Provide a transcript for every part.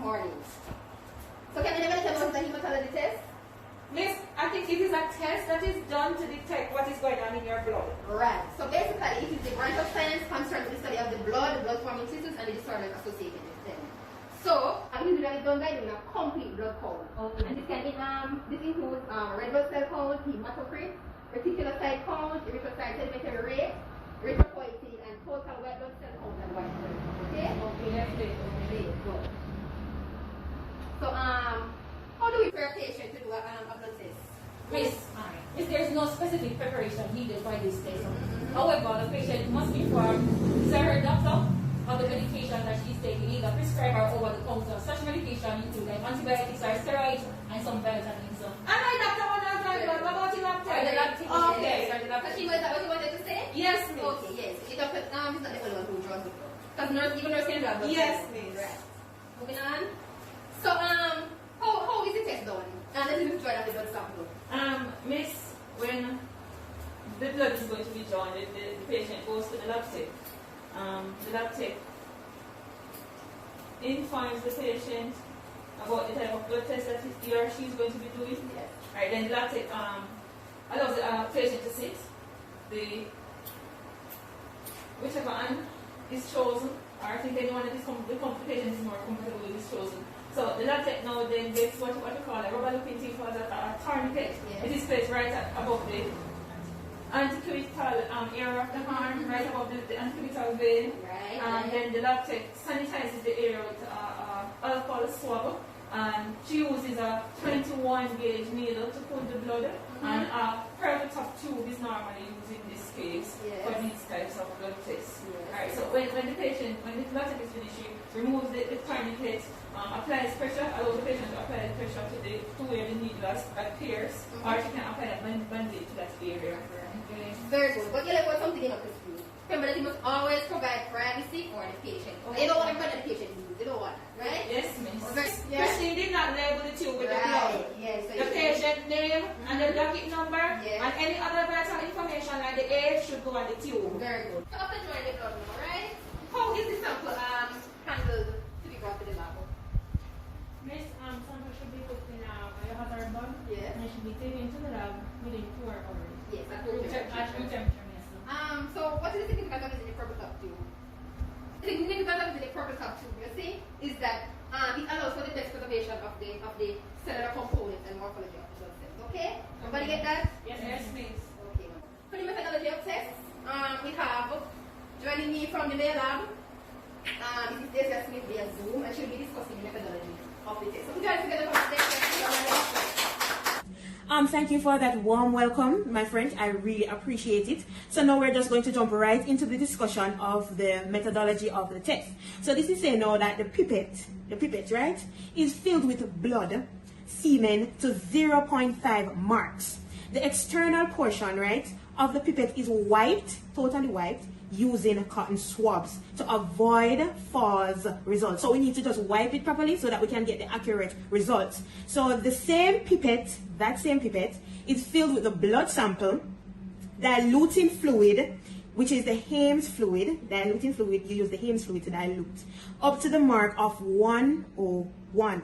morning. So can you never tell us the hematology test? Miss, I think it is a test that is done to detect what is going on in your blood. Right. So basically, it is the branch of science concerned with the study of the blood-forming tissues, and the disorders associated with them. So, it is done by doing a complete blood count. Okay. And this includes red blood cell count, hematocrit, reticulocyte count, erythrocyte sedimentary rate, erythropoietin, and total white blood cell count and white blood. Okay? Okay, let's take it. Okay, good. So, how do we prepare a patient to do a blood test? Miss, there's no specific preparation needed for this test. However, the patient must be informed, is her doctor of the medication that she's taking, either prescribed or over the counter. Such medication include like antibiotics or steroids and some vitamins. And my doctor was not very good. What about the lab test? The lab test. Okay. So she was that what you wanted to say? Yes, miss. Okay, yes. The doctor is not the only one who draws the blood. Because even nurse can draw blood. Yes, miss. Right. Moving on. So, how is the test done? And let me draw the blood sample. Miss, when the blood is going to be drawn, the patient goes to the lab tech. The lab tech informs the patient about the type of blood test that he or she is going to be doing. Yes. Right, then the lab tech allows the patient to sit. Whichever hand is chosen, or I think anyone that is the patient is more comfortable with is chosen. So the lab tech now then gets what you call a rubber looking thing called a tourniquet. Yes. It is placed right above the antecubital area of the arm, right above the antecubital vein. Right. And then the lab tech sanitizes the area with alcohol swab. And she uses a 21 gauge needle to pull the blood. And a private top tube is normally used in this case for these types of blood tests. Alright, so when the blood tech is finished, she removes the tourniquet, applies pressure, allows the patient to apply the pressure to where the needle appears, or she can apply a bandage to that area. Okay. Very good. But you like what something in up to school. Remember that you must always provide privacy for the patient. They don't want everybody the patient needs. They don't want that, right? Yes, miss. Yeah. Christine did not label the tube with the Right. blood. Yes. So The patient name and the docket number and any other vital information like the age should go on the tube. Very good. So after drawing the blood now, right? How is the sample handled to be brought to the lab? Miss, sample should be put in a biohazard bag. Yes. And it should be taken to the lab within 4 hours. Yes, at At room temperature, yes. So what is the significance of using the purple cup tube? The significance of using the purple cup tube, you see, is that it allows for the best preservation of the cellular components and morphology of the blood cells. Okay? Everybody get that? Yes, miss. Okay. For the methodology of tests, we have joining me from the Mayo Lab. This is Dacia Smith via Zoom, and she'll be discussing the methodology of the test. So we guys together from the Thank you for that warm welcome, my friend. I really appreciate it. So now we're just going to jump right into the discussion of the methodology of the test. So this is saying now that the pipette, right, is filled with blood, semen to 0.5 marks. The external portion, right, of the pipette is wiped, totally wiped, using cotton swabs to avoid false results. So we need to just wipe it properly so that we can get the accurate results. So the same pipette, that same pipette, is filled with the blood sample, diluting fluid, which is the Hames fluid, diluting fluid, you use the Hames fluid to dilute, up to the mark of 101.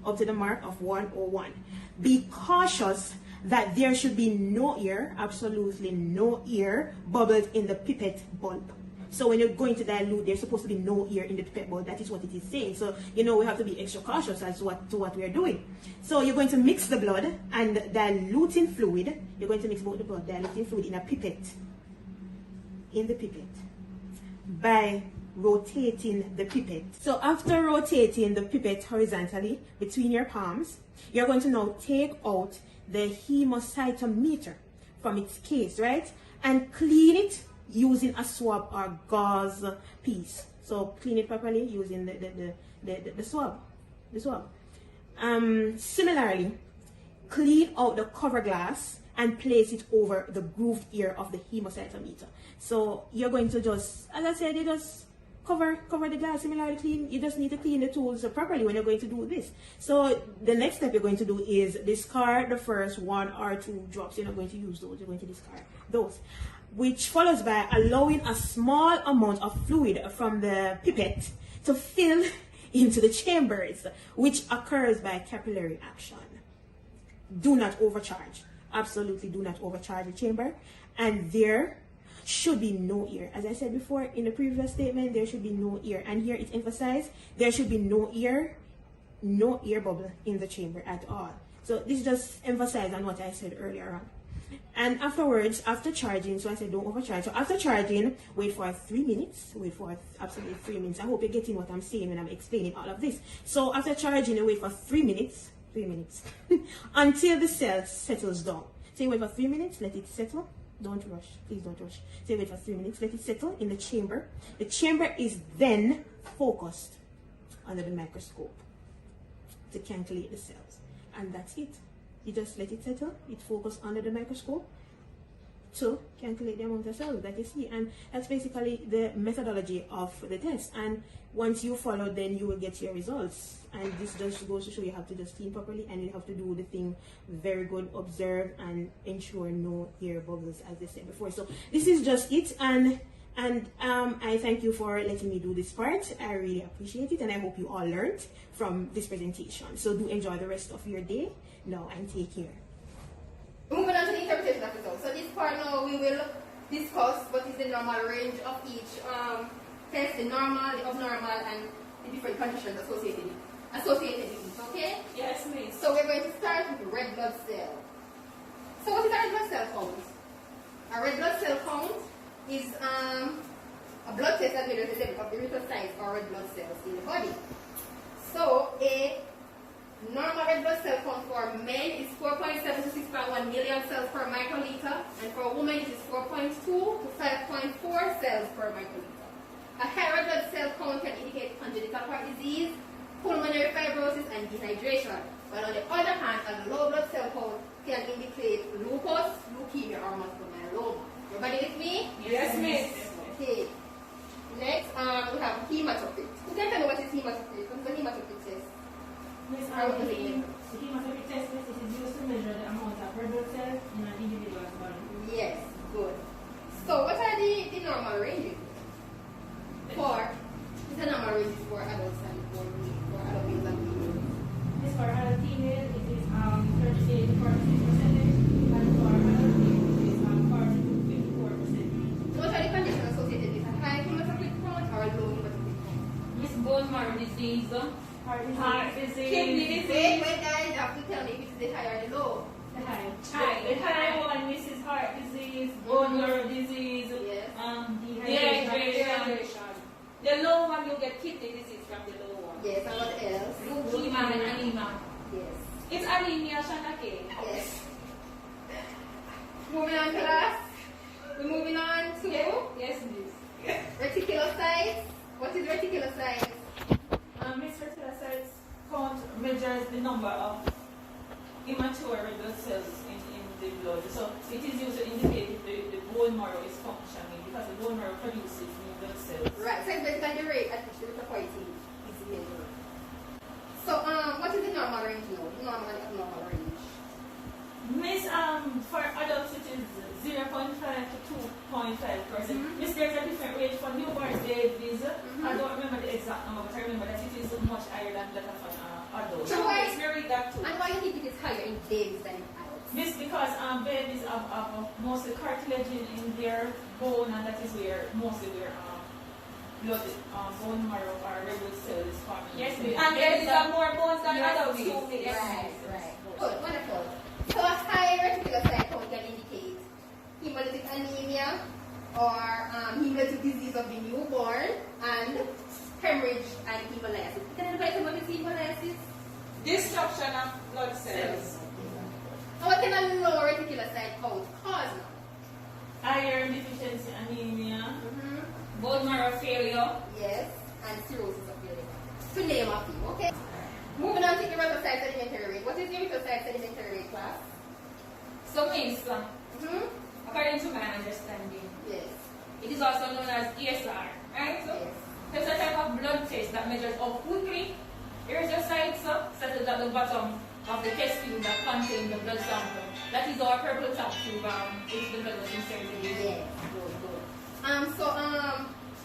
Up to the mark of 101. Be cautious that there should be no air, absolutely no air, bubbled in the pipette bulb. So when you're going to dilute, there's supposed to be no air in the pipette bulb. That is what it is saying. So, you know, we have to be extra cautious as to what we are doing. So you're going to mix the blood and diluting fluid. You're going to mix both the blood, diluting fluid in a pipette. In the pipette. By rotating the pipette. So after rotating the pipette horizontally between your palms, you're going to now take out the hemocytometer from its case, right? And clean it using a swab or gauze piece. So clean it properly using the swab. Similarly, clean out the cover glass and place it over the grooved ear of the hemocytometer. So you're going to just, as I said, you just cover the glass, similarly clean. You just need to clean the tools properly when you're going to do this. So the next step you're going to do is discard the first 1 or 2 drops. You're not going to use those, you're going to discard those. Which follows by allowing a small amount of fluid from the pipette to fill into the chambers, which occurs by capillary action. Do not overcharge. Absolutely do not overcharge the chamber. And there should be no ear. As I said before in the previous statement, there should be no ear. And here it's emphasized, there should be no ear bubble in the chamber at all. So this just emphasizes on what I said earlier on. And afterwards, after charging, so I said don't overcharge. So after charging, wait for 3 minutes. Wait for absolutely 3 minutes. I hope you're getting what I'm saying when I'm explaining all of this. So after charging, you wait for 3 minutes. 3 minutes. Until the cell settles down. So you wait for 3 minutes, let it settle. Don't rush. Please don't rush. So you wait for 3 minutes, let it settle in the chamber. The chamber is then focused under the microscope to calculate the cells. And that's it. You just let it settle, it focus under the microscope to calculate the amount of cells that you see. And that's basically the methodology of the test. And once you follow, then you will get your results. And this just goes to show you have to just clean properly, and you have to do the thing very good, observe and ensure no air bubbles, as they said before. So this is just it. And I thank you for letting me do this part. I really appreciate it, and I hope you all learned from this presentation. So do enjoy the rest of your day now, and take care. Moving on to the interpretation of results. So this part now we will discuss what is the normal range of each test, the normal, the abnormal, and the different conditions associated with it. Okay? Yes, miss. So we're going to start with red blood cell. So what is a red blood cell count? A red blood cell count is a blood test that measures the level of the erythrocytes or red blood cells in the body. So a normal red blood cell count for men is 4.7 to 6.1 million cells per microliter, and for women it is 4.2 to 5.4 cells per microliter. A high red blood cell count can indicate congenital heart disease, pulmonary fibrosis, and dehydration, while on the other hand, a low blood cell count can indicate lupus, leukemia, or multiple myeloma. Everybody with me? Yes, miss. Okay. Next, we have hematocrit. Who can tell me what is hematocrit? What is the hematocrit test? Miss, the hematology test is used to measure the amount of red blood cells in an individual's body. Yes, good. So what are the normal ranges? The normal ranges for adults and for adult males and females. This for adult female, it is 38 to 46%, and for adult male, it is 40 to 54%. What are the conditions associated with a high hematocrit count or a low hematocrit count? Miss, bone marrow disease, Heart disease. kidney disease. Wait guys, you have to tell me if it's the high or the low. The high. The high one, Mrs. Heart disease, bone marrow disease, Yes. dehydration. The low one, you get kidney disease from the low one. Yes, and what else? Leukemia and anemia. Yes. It's anemia, Shanake. Yes. Moving on, class. We're moving on to Yes, miss. reticulocytes. What is reticulocytes? Miss reticulocytes count measures the number of immature red blood cells in the blood. So it is used to indicate if the bone marrow is functioning, because the bone marrow produces new blood cells. Right, so it's based on the rate at which the erythropoietin is measured. So, what is the normal range now? The normal and abnormal range? Miss, for adults it is 0.5 to 2.5%. Miss, there's a different range for newborn babies. I don't remember the exact number, but I remember that it is much higher than that of an adult. So why- Let's read that too. And why do you think it is higher in babies than in adults? Miss, because babies have mostly cartilage in their bone, and that is where mostly where blood, bone marrow or red blood cell is forming. Yes, miss. and babies have more bones than Yes, adults miss. too, miss. Right. Good, wonderful. So a high reticulocyte count can indicate hemolytic anemia or hemolytic disease of the newborn and hemorrhage and hemolysis. Can anybody tell me what is hemolysis? Destruction of blood cells. And what can a low reticulocyte count cause now? Iron deficiency anemia. Bone marrow failure. Yes, and cirrhosis of the liver. To name a few, okay? Moving on to erythrocyte sedimentary rate. What is erythrocyte sedimentary rate, class? So means, Mm-hmm. according to my understanding, Yes. it is also known as ESR, right? So, Yes. it's a type of blood test that measures how quickly erythrocytes settle at the bottom of the test tube that contains the blood sample. That is our purple top tube, which the blood was inserted in. Yes. Good, good.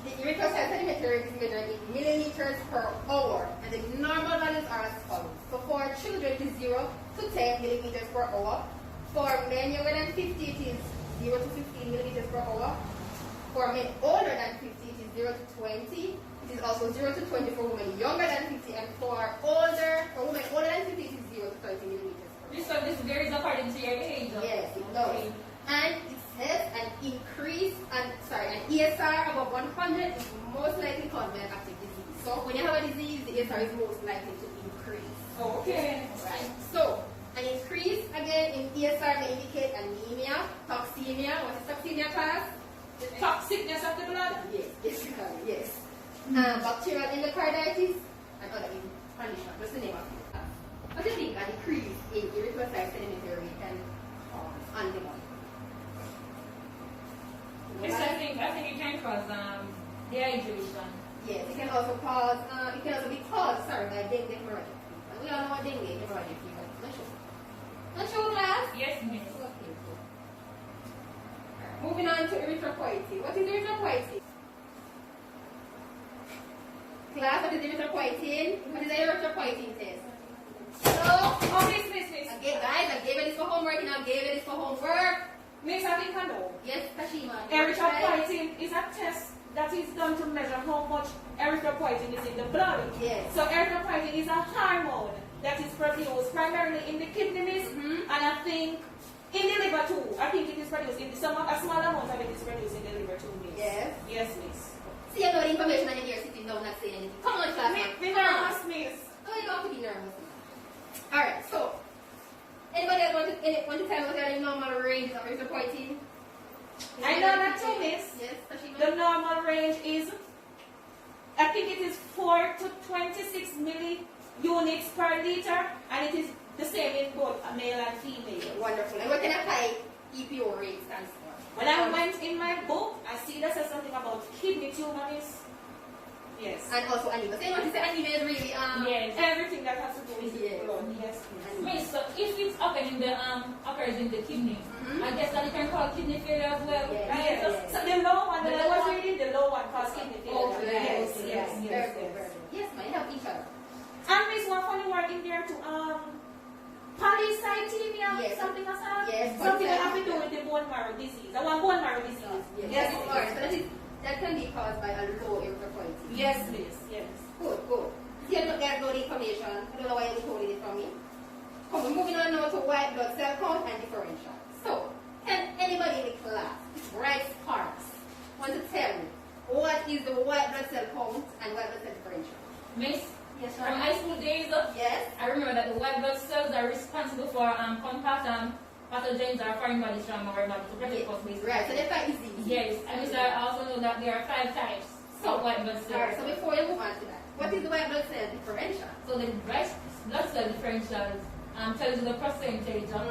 The erythrocyte sedimentary rate is measured in milliliters per hour, and the normal values are as follows. So for children, it is 0 to 10 millimeters per hour. For men younger than 50, it is 0 to 15 millimeters per hour. For men older than 50, it is 0 to 20. It is also 0 to 20 for women younger than 50, and for women older than 50, it is 0 to 30 millimeters per hour. This varies according to your age. Yes, it does. And it says an ESR above 100 is most likely caused by an active disease. So when you have a disease, the ESR is most likely to increase. Okay. Right. So an increase again in ESR may indicate anemia, toxemia. What is toxemia, class? The toxicness of the blood? Yes, basically, yes. Bacterial endocarditis and other conditions. What's the name of it? What do you think a decrease in erythrocyte sedimentary rate can cause on the body? Yes, I think it can cause dehydration. Yes, it can also cause, it can also be caused, by dengue hemorrhagic fever. We all know what dengue hemorrhagic fever is. Not sure, class? Yes, miss. Okay, cool. Moving on to erythropoiesis. What is erythropoiesis? Class, what is erythropoietin? What is the erythropoietin test? Hello? Oh, miss. Okay, guys, I gave it this for homework and I gave it this for homework. Miss, I think I know. Yes, Kashima. Erythropoietin is a test that is done to measure how much erythropoietin is in the blood. Yes. So erythropoietin is a hormone that is produced primarily in the kidneys, and I think in the liver too. I think it is produced in a small amount of it is produced in the liver too, miss. Yes. Yes, miss. See, you know the information and you're sitting down not saying anything. Come on, class. Me nervous, miss. No, you don't have to be nervous. Alright, so anybody else want to tell me what the normal range of erythropoietin? I know that too, miss. Yes, Kashima. The normal range is, I think it is 4 to 26 milli-units per liter, and it is the same in both male and female. Wonderful. And what kind of high EPO rate stands for? When I went in my book, I see that says something about kidney tumor, miss. Yes. And also anemia. So you want to say anemia is really Yes. Everything that has to do with the blood. Yes, miss. Miss, so if it's occurs in the kidney, I guess that it can cause kidney failure as well. Yes. Right? Yes. So the low one, when I was reading, the low one caused kidney failure. Okay. Yes. Very good. Yes, man. Help each other. And miss, one funny word in there too. Polycythemia, Yes. something as that. Yes. Something that have to do with the bone marrow disease. I want bone marrow disease. Yes. Alright, so that can be caused by a low erythropoietin. Yes, miss. Yes. Good. See, you don't get no information. I don't know why you're holding it from me. Come on, moving on now to white blood cell count and differential. So, can anybody in the class, Bright Sparks, want to tell me what is the white blood cell count and white blood cell differential? Miss, Yes, from high school days, Yes. I remember that the white blood cells are responsible for combat pathogens or foreign bodies from our body to protect us basically. Right, so they're quite easy. Yes, and Miss, I also know that there are 5 types of white blood cells. Alright, so before you move on to that, what is the white blood cell differential? So the white blood cell differentials tells you the percentage of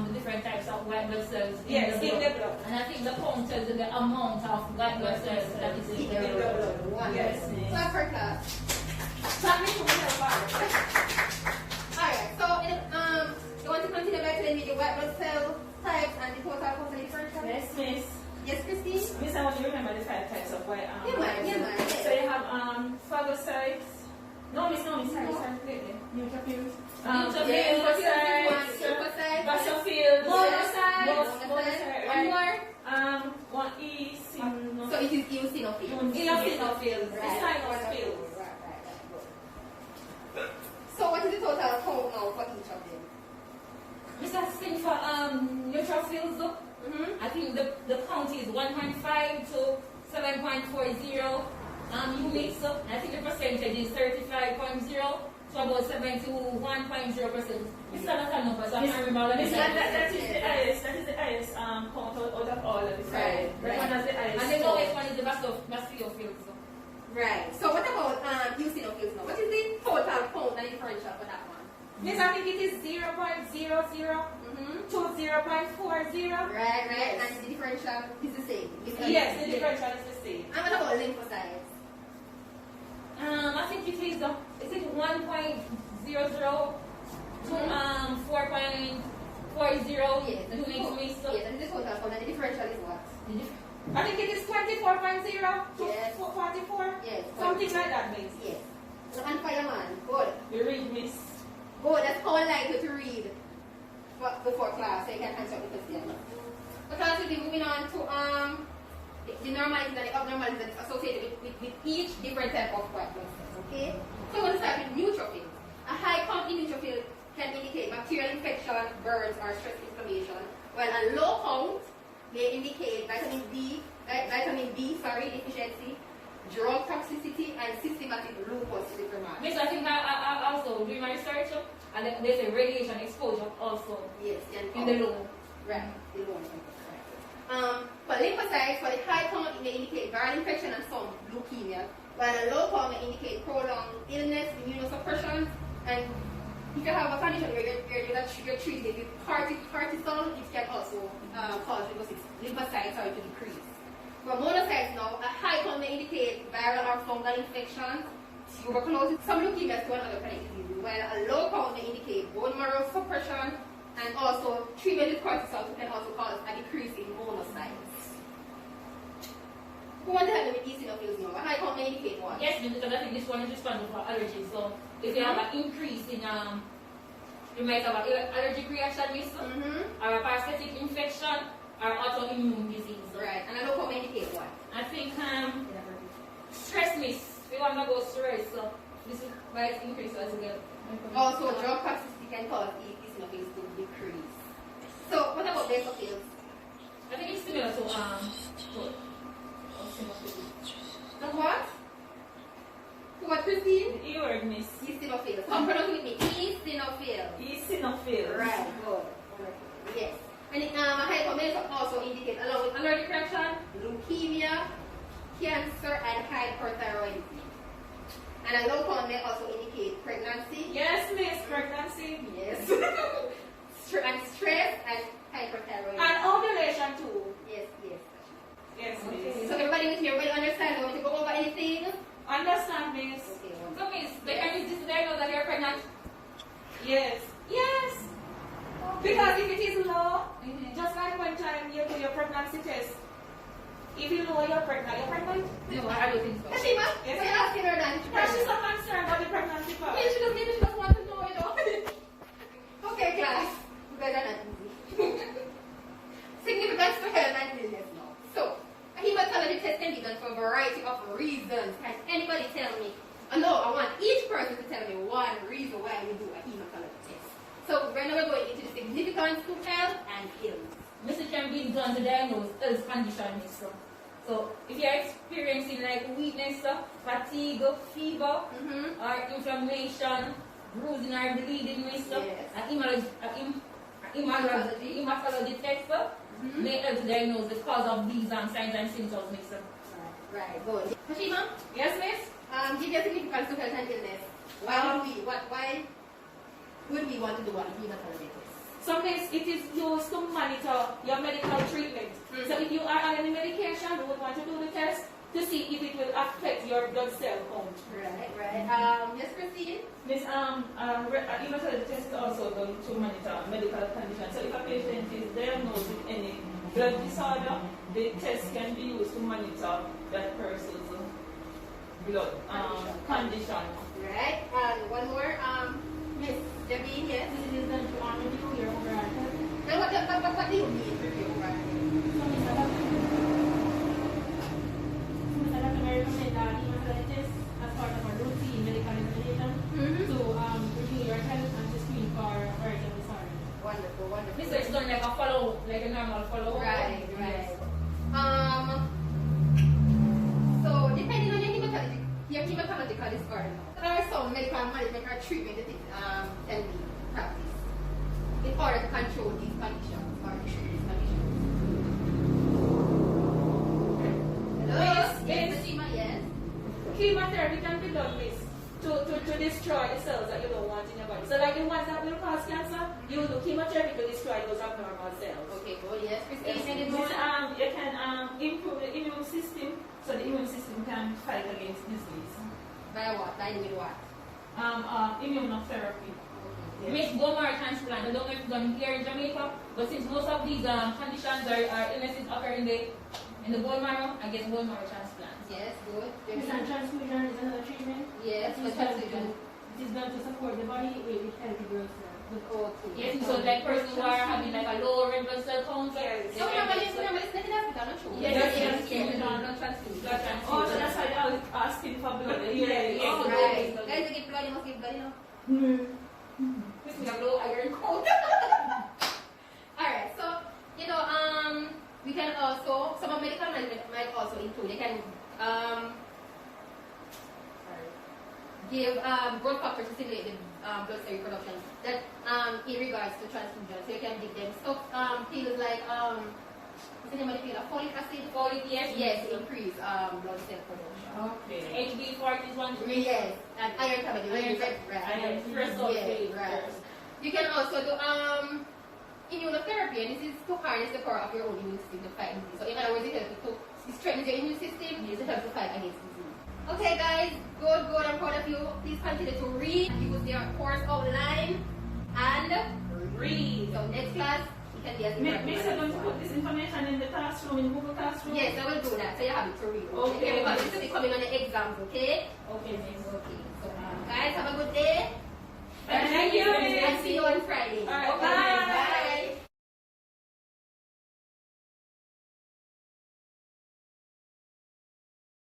the different types of white blood cells Yes, in the blood. And I think the count tells you the amount of white blood cells that is in the blood. Wonderful. Yes. So for class. Tell me to Alright, so you want to continue by telling me the white blood cell types and the total count and differential? Yes, miss. Yes, Christine? Miss, I want you to remember the 5 types of white Yeah. So you have phagocytes. No, miss, sorry. Neutrophils. Lymphocytes. Basophils. Monocytes. One more. One eosinophils. So it is eosinophils. Eosinophils. Right. Eosinophils. Right. So what is the total count now for each of them? Mr. Singh, for neutrophils, I think the count is 1.5 to 7.40 units. I think the percentage is 35.0 to about 71.0%. It's not a number, so I can't remember all of That it. is the highest count out of all of the Right. That one has the highest. And the lowest one is the basophils. Right. So what about eosinophils now? What is the total count and differential for that one? Miss, I think it is 0.00 to 0.40. Right. And the differential is the same. Yes, the differential is the same. And what about lymphocytes? I think it is 1.00 to 4.40 Yes, units. Yes, and the total count and the differential is what? I think it is 24.0 to Yes. 44. Yes. Something like that, Miss. Yes. So, and fireman, good. You read, Miss. Good, that's how I like you to read before class, so you can answer the question. Because we'll be moving on to the normalities and the abnormalities that is associated with each different type of white blood cells, okay? So we're going to start with neutrophils. A high count in neutrophil can indicate bacterial infection, burns, or stress inflammation, while a low count may indicate vitamin B deficiency, drug toxicity, and systematic lupus erythematosus. Miss, I think I also doing my research, and there's a radiation exposure also. Yes, in the lung. Right, the lung. For lymphocytes, for the high count, it may indicate viral infection and some leukemia, while a low count may indicate prolonged illness, immunosuppression, and if you have a condition where you're treated with cortisol, it can also cause lymphocytes to decrease. For monocytes now, a high count may indicate viral or fungal infections, tuberculosis, some leukemias to another chronic disease, while a low count may indicate bone marrow suppression, and also treatment with cortisol can also cause a decrease in monocytes. Who wants to help me with eosinophils now? A high count may indicate what? Yes, because I think this one is responsible for allergies. So if you have an increase in you might have an allergic reaction, or a parasitic infection, or autoimmune disease. Right. And a low count may indicate what? I think stress, miss. We want to go stress, so this is why it's increased as well. Also, drug toxicity can cause eosinophils to decrease. So, what about basophils? I think it's similar to The what? To what, Christine? You heard, Miss. Eosinophils. Come pronounce with me. Eosinophils. Eosinophils. Right, good. Yes. And a hypo may also indicate, along with allergic reaction, leukemia, cancer, and hyperthyroidism. And a low count may also indicate pregnancy. Yes, Miss. Pregnancy. Yes. And stress and hyperthyroidism. And ovulation too. Yes, yes. Yes, Okay. Miss. So everybody with me, everybody understand? I want to go over anything? Understand, Miss? Okay. So, miss, they can use this to diagnose that you're pregnant. Yes. Yes. Because if it is low, just like one time you do your pregnancy test, if you know you're pregnant, you're pregnant? No, I don't think so. Kashima, Yes. so you're asking her that. Because she's so concerned about the pregnancy part. Maybe she doesn't want to know, you know. Okay, class. You guys are not easy. Significance to health and illness now. So, a hematology test can be done for a variety of reasons. Can anybody tell me? No, I want each person to tell me one reason why we do a hematology test. So, right now we're going into the significance to health and illness. Mr. can be done to diagnose health condition, miss. So, if you're experiencing like weakness, fatigue, fever, or inflammation, bruising or bleeding, miss, Yes. hematology test may help to diagnose the cause of these signs and symptoms, miss. Right, good. Kashima, Yes, Miss? give your significance to health and illness. Why would we want to do a hematology test? So, Miss, it is used to monitor your medical treatment. So, if you are on any medication, we would want to do the test to see if it will affect your blood cell count. Right. Yes, Christine? Miss, hematology test is also going to monitor medical conditions. So, if a patient is diagnosed with any blood disorder, the test can be used to monitor that person's blood condition. Right. And one more. Miss Debbie, yes. This is the review your overall health. Now, what do you mean review, right? So, miss, I recommend that hematology test as part of a routine medical examination to review your health and to screen for hereditary disorder. Wonderful. Miss, it's done like a follow, like a normal follow. Right. So, depending on your hematological disorder, there are some medical management or treatment that can be practiced in order to control these conditions or to treat these conditions. Hello? Yes. Fatima, yes. Chemotherapy can be done, Miss, to destroy the cells that you don't want in your body. So, like the ones that will cause cancer, you will do chemotherapy to destroy those abnormal cells. Okay, good, yes. Christine, Yes. any Miss, more? you can improve the immune system so the immune system can fight against disease. By what? By doing what? Immunotherapy. Yes. Miss, bone marrow transplant. I don't know if it's done here in Jamaica, but since most of these conditions or illnesses occur in the in the bone marrow and get bone marrow transplant. Yes, good. And transfusion is another treatment. Yes, for transfusion. It is done to support the body with healthy growth cells. Okay. Yes, so like persons who are having like a low red blood cell count. Yes. So normally it's not true. Yes, blood transfusion. Oh, so that's why they always asking for blood. Yeah. Oh, right. Guys, you give blood, you must give blood, you know. We have low iron count. Alright, so, you know, we can also, some of medical management might also include, they can give growth factors to stimulate the blood cell reproduction that in regards to transfusion. So you can give them stuff, pills like what's the name of the pill? Folic acid? Folic, yes. Yes, increase blood cell production. Okay. HB40 is one. Yes, and iron tablet. Iron sulfate. Yes, right. You can also do immunotherapy, and this is to harness the power of your own immune system to fight disease. So in other words, it helps to strengthen your immune system. It helps to fight against disease. Okay, guys, good. I'm proud of you. Please continue to read, use your course outline, and read. So next class, you can be as Make sure to put this information in the classroom, in Google Classroom. Yes, I will do that. So you have it to read. Okay. Because this will be coming on the exams, okay? Okay, Okay. So, guys, have a good day. Thank you. And see you on Friday.